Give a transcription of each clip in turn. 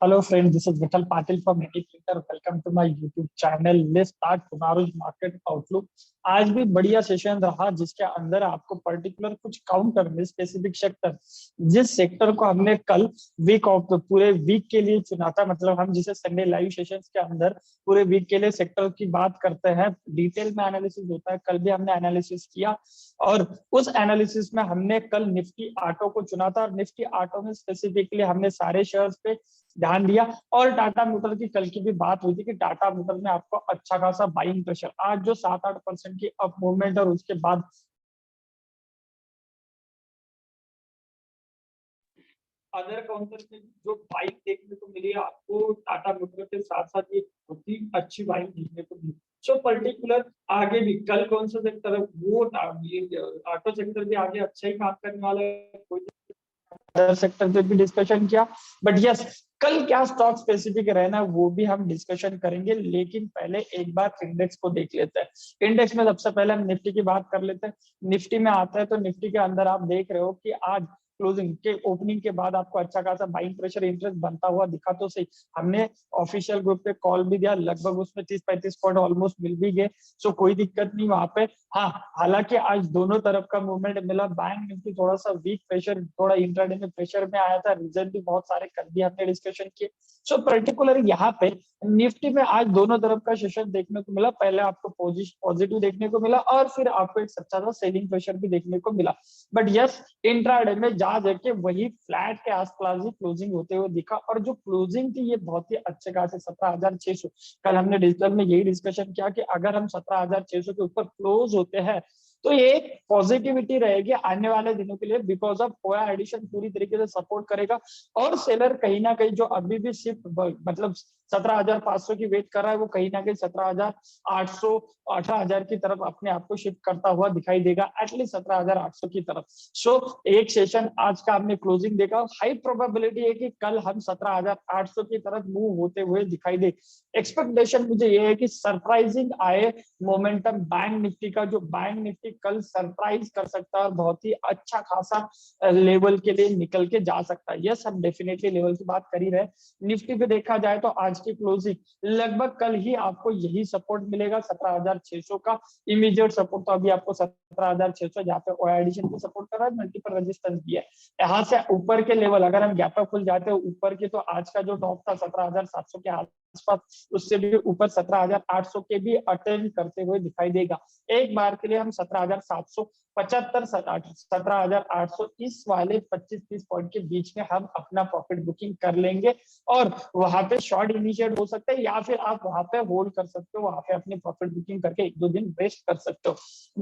Hello friends, this is Vital Patil from Mediclinker. Welcome to my YouTube channel. Let's start tomorrow's market outlook. आज भी बढ़िया session रहा जिसके अंदर आपको पर्टिकुलर कुछ काउंट करने स्पेसिफिक सेक्टर, जिस सेक्टर को हमने कल वीक ऑफ पूरे वीक के लिए चुना था, मतलब हम जिसे संडे लाइव सेशंस के अंदर पूरे वीक के लिए सेक्टर की बात करते हैं, डिटेल में एनालिसिस होता है। कल भी हमने एनालिसिस किया और उस एनालिसिस में हमने कल निफ्टी ऑटो को चुना था और निफ्टी ऑटो में स्पेसिफिकली हमने सारे शेयर्स पे ध्यान दिया। और टाटा मोटर की कल की भी बात हुई थी कि टाटा मोटर में आपको अच्छा खासा बाइंग प्रेशर, आज जो 7-8% की अप मूवमेंट और उसके बाद अदर काउंटर में जो बाइंग देखने को मिली आपको टाटा मोटर के साथ साथ ये बहुत ही अच्छी बाइंग देखने को मिली। सो पर्टिकुलर आगे भी कल कौन सा सेक्टर है वो ऑटो सेक्टर भी आगे अच्छा ही काम करने वाला है, कोई अदर सेक्टर पे भी डिस्कशन किया। बट यस, कल क्या स्टॉक स्पेसिफिक रहना वो भी हम डिस्कशन करेंगे, लेकिन पहले एक बार इंडेक्स को देख लेते हैं। इंडेक्स में सबसे पहले हम निफ्टी की बात कर लेते हैं। निफ्टी में आता है तो निफ्टी के अंदर आप देख रहे हो कि आज क्लोजिंग के ओपनिंग के बाद आपको अच्छा खासा बाइंग प्रेशर इंटरेस्ट बनता हुआ दिखा तो सही। हमने ऑफिशियल ग्रुप पे कॉल भी दिया, लगभग उसमें 30-35 पॉइंट ऑलमोस्ट मिल भी गए। सो कोई दिक्कत नहीं वहां पे। हाँ, हालांकि आज दोनों तरफ का मूवमेंट मिला। बैंक निफ्टी थोड़ा सा वीक प्रेशर, थोड़ा इंट्राडे में प्रेशर में आया था, रीजन भी बहुत सारे कल भी हमने डिस्कशन किए। सो पर्टिकुलर यहाँ पे निफ्टी में आज दोनों तरफ का सेशन देखने को मिला। पहले आपको पॉजिटिव देखने को मिला और फिर आपको एक अच्छा सा सेलिंग प्रेशर भी देखने को मिला। बट यस, इंट्राडे में जा जाके वही फ्लैट के आसपास ही क्लोजिंग होते हुए दिखा और जो क्लोजिंग थी ये बहुत ही अच्छे खासे 17,600। कल हमने डिजिटल में यही डिस्कशन किया कि अगर हम 17,600 के ऊपर क्लोज होते हैं तो ये एक पॉजिटिविटी रहेगी आने वाले दिनों के लिए, बिकॉज ऑफ ओया एडिशन पूरी तरीके से सपोर्ट करेगा और सेलर कहीं ना कहीं जो अभी भी शिफ्ट मतलब 17,500 की वेट कर रहा है वो कहीं ना कहीं 17,800 18,000 की तरफ अपने आप को शिफ्ट करता हुआ दिखाई देगा, एटलीस्ट 17,800 की तरफ। सो एक सेशन आज का हमने क्लोजिंग देखा, हाई प्रोबेबिलिटी है कि कल हम 17,800 की तरफ मूव होते हुए दिखाई दे। एक्सपेक्टेशन मुझे ये है कि सरप्राइजिंग आए मोमेंटम बैंक निफ्टी का, जो बैंक निफ्टी कल सरप्राइज कर सकता है और बहुत ही अच्छा खासा लेवल के लिए निकल के जा सकता है। यस, हम डेफिनेटली लेवल की बात कर ही रहे। निफ्टी पे देखा जाए तो आज की क्लोजिंग लगभग कल ही आपको यही सपोर्ट मिलेगा 17,600 का। इमीडिएट सपोर्ट तो अभी आपको 17,600 जहाँ पे ओया एडिशन भी सपोर्ट कर रहा है, मल्टीपल रेजिस्टेंस भी है। यहाँ से ऊपर के लेवल अगर हम गैप अप खुल जाते हैं ऊपर के, तो आज का जो टॉप था 17,700 के आसपास, उससे भी ऊपर 17,800 के भी अटेंड करते हुए दिखाई देगा। एक बार के लिए हम 17,775 17,800 इस वाले 25-30 पॉइंट के बीच में हम अपना प्रॉफिट बुकिंग कर लेंगे और वहां पे शॉर्ट इनिशिएट हो सकता है या फिर आप वहां पे होल्ड कर सकते हो, वहां पे अपनी प्रॉफिट बुकिंग करके 1-2 दिन वेस्ट कर सकते हो।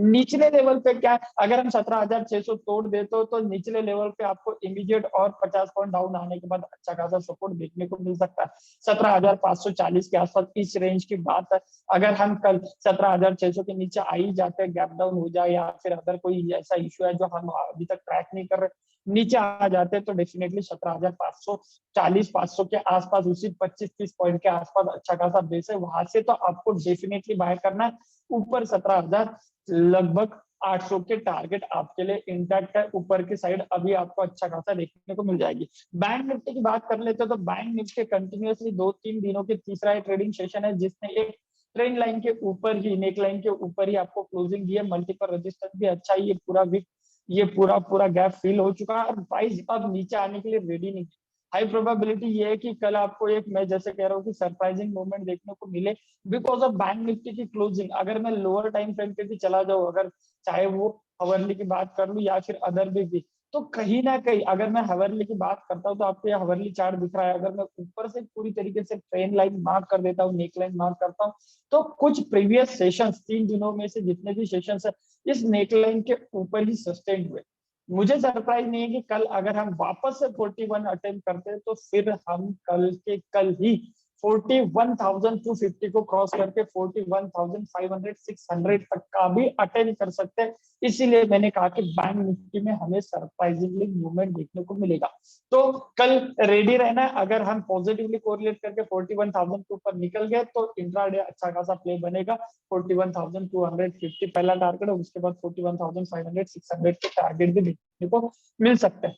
निचले लेवल पे क्या है, अगर हम 17,600 तोड़ देते हो तो निचले लेवल पे आपको इमीडिएट और 50 पॉइंट डाउन आने के बाद अच्छा खासा सपोर्ट देखने को मिल सकता है 17,540 के आसपास। इस रेंज की बात है। अगर हम कल 17,600 के नीचे आ ही जाते हैं, गैप डाउन हो जाए या फिर अगर कोई ऐसा इश्यू है जो हम अभी तक ट्रैक नहीं कर रहे, नीचे आ जाते हैं तो डेफिनेटली 17,540 500 के आसपास, उसी 25-30 पॉइंट के आसपास अच्छा खासा बेस है। वहां से तो आपको डेफिनेटली बाय करना है। ऊपर 17,000 लगभग 800 के टारगेट आपके लिए इंटैक्ट है। ऊपर की साइड अभी आपको अच्छा खासा देखने को मिल जाएगी। बैंक निफ्टी की बात कर लेते हो तो बैंक निफ्टी कंटिन्यूअसली 2-3 दिनों के तीसरा ट्रेडिंग सेशन है जिसने एक ट्रेंड लाइन के ऊपर ही, नेक लाइन के ऊपर ही आपको क्लोजिंग दी है। मल्टीपल रेजिस्टेंस भी अच्छा ही, ये पूरा वीक ये पूरा पूरा गैप फिल हो चुका है और प्राइस अब नीचे आने के लिए रेडी नहीं। हाई प्रोबेबिलिटी ये है कि कल आपको एक, मैं जैसे कह रहा हूँ कि सरप्राइजिंग मूवमेंट देखने को मिले बिकॉज ऑफ बैंक निफ्टी की क्लोजिंग। अगर मैं लोअर टाइम फ्रेम पे भी चला जाऊँ, अगर चाहे वो हवरली की बात कर लूँ या फिर अदर भी, तो कहीं ना कहीं अगर मैं हवरली की बात करता हूँ तो आपको यह हवरली चार्ट दिख रहा है। अगर मैं ऊपर से पूरी तरीके से ट्रेन लाइन मार्क कर देता हूँ, नेक लाइन मार्क करता हूँ, तो कुछ प्रीवियस सेशंस 3 दिनों में से जितने भी सेशंस है इस नेक लाइन के ऊपर ही सस्टेन हुए। मुझे सरप्राइज नहीं है कि कल अगर हम वापस से 41 अटेम्प्ट करते हैं तो फिर हम कल के कल ही 41,250 को क्रॉस करके 41,500 600 तक का भी अटेंड कर सकते हैं। इसीलिए मैंने कहा कि बैंक निफ्टी में हमें सरप्राइजिंगली मूवमेंट देखने को मिलेगा। तो कल रेडी रहना है। अगर हम पॉजिटिवली कोरिलेट करके 41,000 के ऊपर निकल गए तो इंट्राडे अच्छा खासा प्ले बनेगा। 41,250 पहला टारगेट है, उसके बाद 41,500 600 के टारगेट भी देखने को मिल सकते हैं।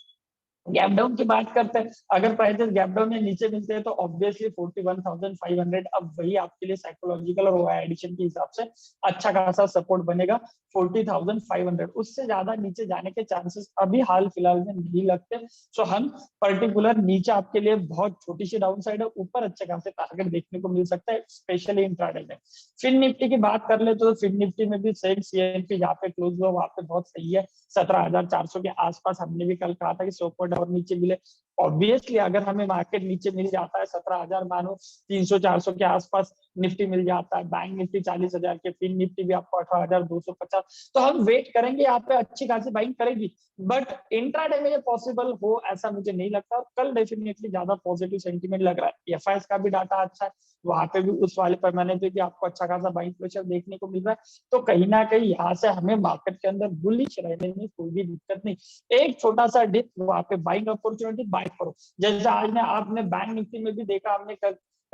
गैप डाउन की बात करते हैं, अगर प्राइसेस गैप डाउन में नीचे मिलते हैं तो ऑब्वियसली 41,500 अब वही आपके लिए साइकोलॉजिकल और ओआई एडिशन के हिसाब से अच्छा खासा सपोर्ट बनेगा। 40,500 उससे ज्यादा नीचे जाने के चांसेस अभी हाल फिलहाल में नहीं लगते। सो हम पर्टिकुलर नीचे आपके लिए बहुत छोटी सी डाउन साइड है, ऊपर अच्छे खासे टारगेट देखने को मिल सकता है स्पेशली इंट्राडे में। फिन निफ्टी की बात कर ले तो फिन निफ्टी में भी सेम सीएनपी जहाँ पे क्लोज हुआ वहां पे बहुत सही है, 17,400 के आसपास। हमने भी कल कहा था कि 100 पॉइंट और नीचे मिले। ऑब्वियसली अगर हमें मार्केट नीचे मिल जाता है 17,000 मानो 300-400 के आसपास निफ्टी मिल जाता है, बैंक निफ्टी 40,000 के, फिन निफ्टी भी आपको 18,250, तो हम वेट करेंगे यहाँ पे अच्छी खासी बाइंग करेगी। बट इंट्राडे में ये पॉसिबल हो ऐसा मुझे नहीं लगता। और कल डेफिनेटली ज्यादा पॉजिटिव सेंटीमेंट लग रहा है, एफआईएस का भी डाटा अच्छा है, वहां पे भी उस वाले पैमाने पे भी आपको अच्छा खासा बाइंग प्रेशर देखने को मिल रहा है। तो कहीं ना कहीं यहाँ से हमें मार्केट के अंदर बुलिश रहने में कोई भी दिक्कत नहीं। एक छोटा सा डिप वहां पे बाइंग अपॉर्चुनिटी बाय करो, जैसे आज ने आपने बैंक निफ्टी में भी देखा, हमने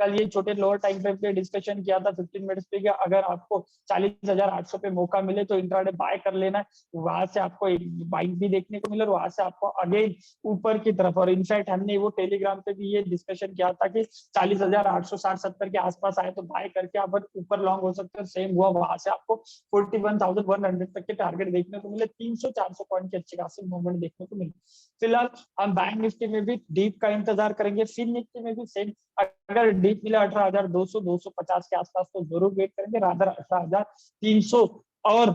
कल ये छोटे लोअर टाइम फ्रेम पे डिस्कशन किया था 15 मिनट्स पे कि अगर आपको 40,800 पे मौका मिले तो इंट्राडे बाय कर लेना है। वहां से आपको एक बाइंग भी देखने को मिले और वहां से आपको अगेन ऊपर की तरफ। और इनफैक्ट हमने वो टेलीग्राम पे भी ये डिस्कशन किया था कि 40,860-70 के आसपास आए तो बाय करके आप ऊपर लॉन्ग हो सकते हैं। सेम हुआ, वहां से आपको 41,100 तक के टारगेट देखने को मिले, 300-400 पॉइंट की अच्छी खासी मूवमेंट देखने को मिली। फिलहाल हम बैंक निफ्टी में भी डीप का इंतजार करेंगे, फिन निफ्टी में भी सेम। अगर डीप मिला 18,200-250 के आसपास तो जरूर वेट करेंगे, रादर 18,300 और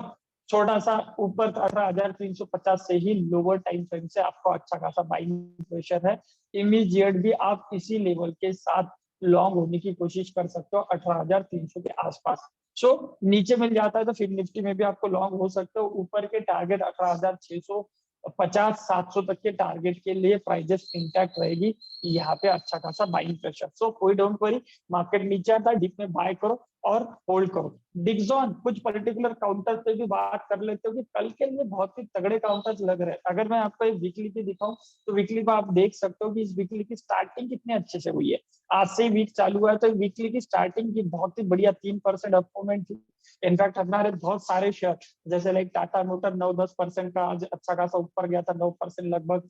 छोटा सा ऊपर 18,350 से ही लोअर टाइम फ्रेम से आपको अच्छा खासा बाइंग प्रेशर है। इमीडिएट भी आप इसी लेवल के साथ लॉन्ग होने की कोशिश कर सकते हो 18,300 के आसपास। सो नीचे मिल जाता है तो फिर निफ्टी में भी आपको लॉन्ग हो सकते हो। ऊपर के टारगेट 18,650-700 तक के टारगेट के लिए प्राइजेस इंटैक्ट रहेगी, यहाँ पे अच्छा खासा बाइंग प्रेशर। सो कोई डोंट वरी, मार्केट नीचे आता है डिप में बाय करो और होल्ड करो। डिक्सॉन कुछ पर्टिकुलर काउंटर पे भी बात कर लेते हो कि कल के लिए बहुत ही तगड़े काउंटर्स लग रहे हैं। अगर मैं आपको एक वीकली पे दिखाऊं तो वीकली पे आप देख सकते हो कि इस वीकली की स्टार्टिंग कितने अच्छे से हुई है। आज से वीक चालू हुआ है तो वीकली की स्टार्टिंग की बहुत ही बढ़िया 3% अप मूवमेंट थी। इनफैक्ट हमारे बहुत सारे शेयर जैसे लाइक टाटा मोटर 9-10% का आज अच्छा खासा ऊपर गया था, 9% लगभग।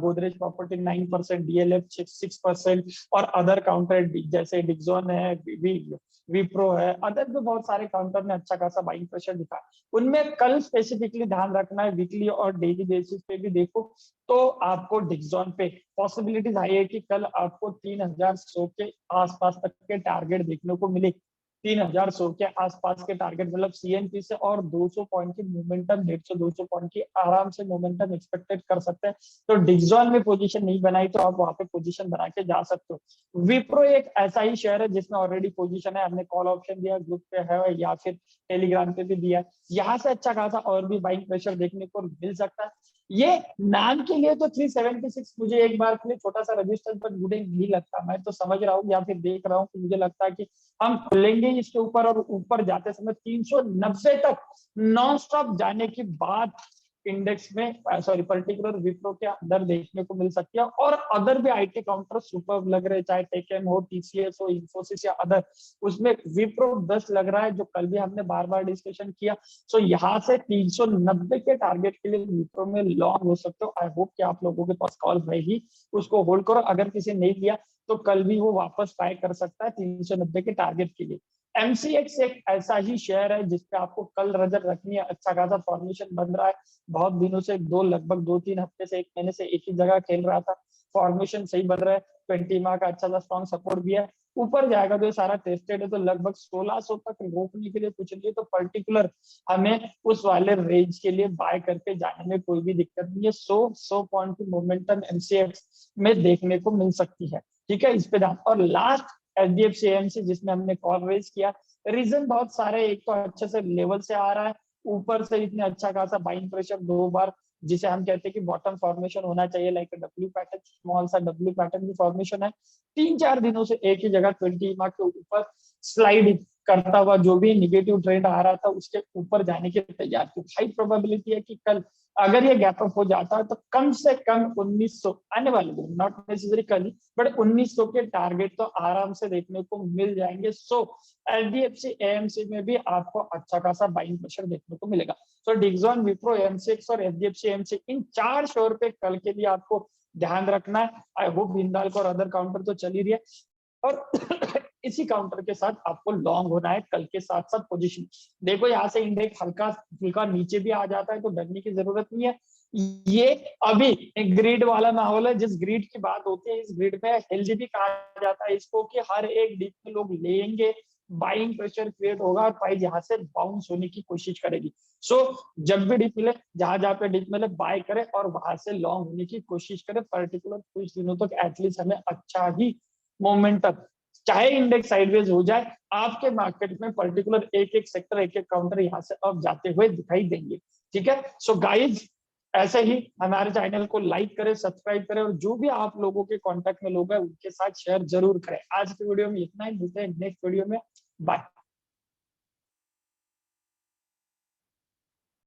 गोदरेज प्रॉपर्टी 9%, डीएलएफ 6%, और अदर काउंटर जैसे डिक्सॉन है, विप्रो है, अदर भी बहुत सारे काउंटर ने अच्छा खासा बाइंग प्रेशर दिखा। उनमें कल स्पेसिफिकली ध्यान रखना है, वीकली और डेली बेसिस पे भी देखो तो आपको डिक्सॉन पे पॉसिबिलिटीज आई है कि कल आपको 3,100 के आसपास तक के टारगेट देखने को मिले। 3,100 के आसपास के टारगेट मतलब सीएनपी से और 200 पॉइंट की मोमेंटम, 150-200 पॉइंट की आराम से मोमेंटम एक्सपेक्टेड कर सकते हैं। तो डिक्सॉन में पोजीशन नहीं बनाई तो आप वहां पे पोजीशन बना के जा सकते हो। विप्रो एक ऐसा ही शेयर है जिसमें ऑलरेडी पोजीशन है, हमने कॉल ऑप्शन दिया, ग्रुप पे है या फिर टेलीग्राम पे भी दिया है। यहाँ से अच्छा खासा और भी बाइंग प्रेशर देखने को मिल सकता है। ये नाम के लिए तो 376 मुझे एक बार के लिए छोटा सा रजिस्टर पर जुड़े नहीं लगता। मैं तो समझ रहा हूँ या फिर देख रहा हूँ कि मुझे लगता है कि हम खुलेंगे इसके ऊपर और ऊपर जाते समय 390 तक नॉन स्टॉप जाने की बात इंडेक्स में, सॉरी पर्टिकुलर विप्रो के अंदर देखने को मिल सकती है। और अदर भी आईटी काउंटर सुपर लग रहे, चाहे टेकन हो, टीसीएस हो, इंफोसिस या अदर, उसमें विप्रो 10 लग रहा है जो कल भी हमने बार बार डिस्कशन किया। सो यहाँ से 390 के टारगेट के लिए विप्रो में लॉन्ग हो सकते हो। आई होप कि आप लोगों के पास कॉल रहेगी, उसको होल्ड करो। अगर किसी ने नहीं लिया तो कल भी वो वापस ट्राई कर सकता है 390 के टारगेट के लिए। एमसीएक्स एक ऐसा ही शेयर है जिसपे आपको कल नजर रखनी है, अच्छा खासा फॉर्मेशन बन रहा है बहुत दिनों से, लगभग 2-3 हफ्ते से, 1 महीने से एक ही जगह खेल रहा था, फॉर्मेशन सही बन रहा है, 20 माह का अच्छा सा स्ट्रॉन्ग सपोर्ट भी है, ऊपर जाएगा तो ये सारा टेस्टेड है। तो लगभग 1600 तक रोकने के लिए कुछ नहीं है, तो पर्टिकुलर हमें उस वाले रेंज के लिए बाय करके जाने में कोई भी दिक्कत नहीं है। 100 पॉइंट की मोमेंटम एमसीएक्स में देखने को मिल सकती है, ठीक है, इस पे ध्यान। और लास्ट एचडीएफसी एएमसी जिसमें हमने कॉल रेज किया, रीजन बहुत सारे, एक तो अच्छे से लेवल से आ रहा है, ऊपर से इतने अच्छा खासा बाइंग प्रेशर 2 बार, जिसे हम कहते हैं कि बॉटम फॉर्मेशन होना चाहिए, लाइक डब्ल्यू पैटर्न, स्मॉल सा डब्ल्यू पैटर्न की फॉर्मेशन है। 3-4 दिनों से एक ही जगह 20 मार्क के ऊपर स्लाइड करता हुआ जो भी नेगेटिव ट्रेंड आ रहा था उसके ऊपर जाने की तैयार थी। हाई प्रोबेबिलिटी है कि कल अगर ये गैप अप हो जाता है तो कम से कम 1900 आने वाले दिन, नॉट नेसेसरी कल ही, बट 1900 के टारगेट तो आराम से देखने को मिल जाएंगे। सो एलडीएफसी एएमसी में भी आपको अच्छा खासा बाइंग प्रेशर देखने को मिलेगा। सो डिक्सॉन, विप्रो, एमसीएक्स और एचडीएफसी एएमसी, इन 4 शेयर पे कल के लिए आपको ध्यान रखना है। आई होप हिंदाल्को और अदर काउंटर तो चल ही रही है, और इसी काउंटर के साथ आपको लॉन्ग होना है कल के साथ साथ पोजीशन। देखो यहाँ से इंडेक्स हल्का फुल्का नीचे भी आ जाता है तो डरने की जरूरत नहीं है। ये अभी एक ग्रिड वाला माहौल है, जिस ग्रिड की बात होती है, इस ग्रिड में हेल्दी भी कहा जाता है इसको, कि हर एक डिप में लोग लेंगे, बाइंग प्रेशर क्रिएट होगा और प्राइस यहाँ से बाउंस होने की कोशिश करेगी। सो जब भी डिप मिले, जहां जहां पे डिप मिले बाय करें और वहां से लॉन्ग होने की कोशिश करें। पर्टिकुलर कुछ दिनों तक एटलीस्ट हमें अच्छा ही मोमेंटम, चाहे इंडेक्स साइडवेज हो जाए, आपके मार्केट में पर्टिकुलर एक एक सेक्टर, एक एक काउंटर यहाँ से अब जाते हुए दिखाई देंगे। ठीक है, सो गाइज ऐसे ही हमारे चैनल को लाइक करें, सब्सक्राइब करें, और जो भी आप लोगों के कांटेक्ट में लोग हैं उनके साथ शेयर जरूर करें। आज की वीडियो में इतना ही, मिलते हैं नेक्स्ट वीडियो में, बाय।